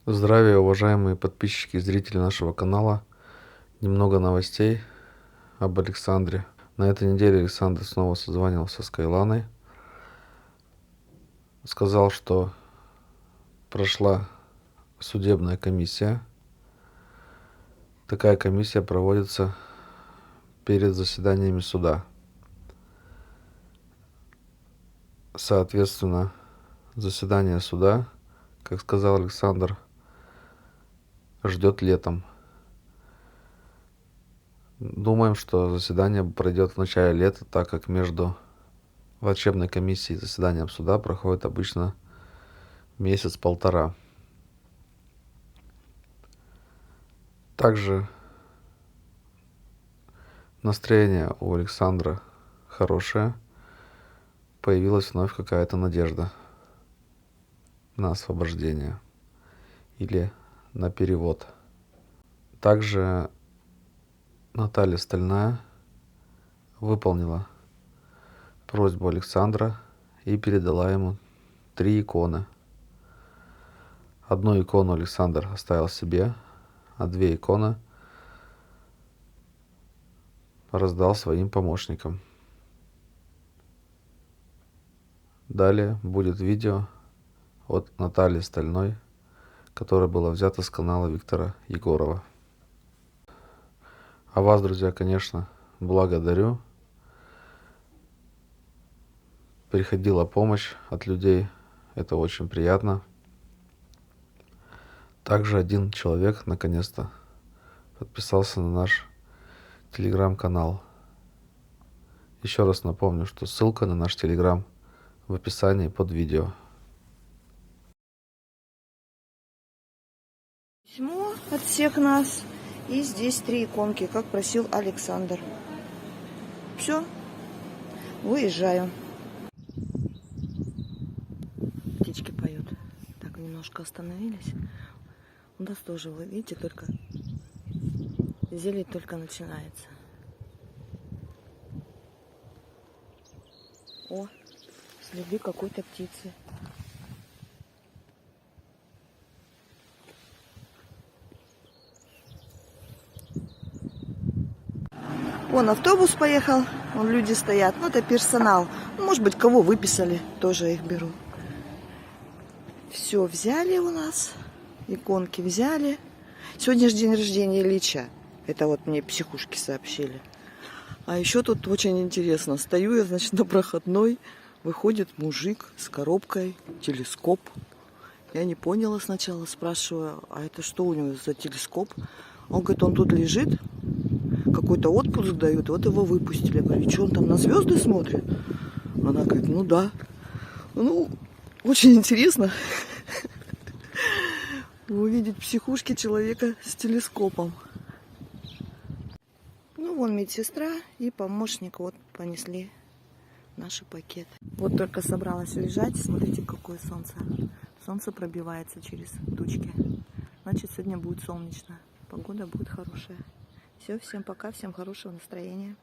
Здравия, уважаемые подписчики и зрители нашего канала. Немного новостей об Александре. На этой неделе Александр снова созванивался с Кайланой. Сказал, что прошла судебная комиссия. Такая комиссия проводится перед заседаниями суда. Соответственно, заседание суда, как сказал Александр, ждет летом. Думаем, что заседание пройдет в начале лета, так как между врачебной комиссией и заседанием суда проходит обычно месяц-полтора. Также настроение у Александра хорошее. Появилась вновь какая-то надежда на освобождение или на перевод. Также Наталья Стальная выполнила просьбу Александра и передала ему 3 иконы. Одну икону Александр оставил себе, а 2 иконы раздал своим помощникам. Далее будет видео от Натальи Стальной, которое было взято с канала Виктора Егорова. А вас, друзья, конечно, благодарю. Приходила помощь от людей, это очень приятно. Также один человек наконец-то подписался на наш телеграм-канал. Еще раз напомню, что ссылка на наш телеграм в описании под видео. Письмо от всех нас. И здесь 3 иконки, как просил Александр. Все, выезжаю. Птички поют. Так, немножко остановились. У нас тоже, вы видите, только зелень только начинается. О, следы какой-то птицы. Вон автобус поехал, вон люди стоят. Ну, это персонал. Может быть, кого выписали, тоже их беру. Все взяли у нас. Иконки взяли. Сегодня же день рождения Ильича. Это вот мне психушки сообщили. А еще тут очень интересно. Стою я, значит, на проходной. Выходит мужик с коробкой, телескоп. Я не поняла сначала, спрашиваю, а это что у него за телескоп? Он говорит, он тут лежит, какой-то отпуск дают, вот его выпустили. Я говорю, что он там на звезды смотрит? Она говорит, ну да. Ну, очень интересно увидеть психушки человека с телескопом. Ну, вон медсестра и помощник вот понесли наши пакеты. Вот только собралась уезжать. Смотрите, какое солнце. Солнце пробивается через тучки. Значит, сегодня будет солнечно. Погода будет хорошая. Все, всем пока, всем хорошего настроения.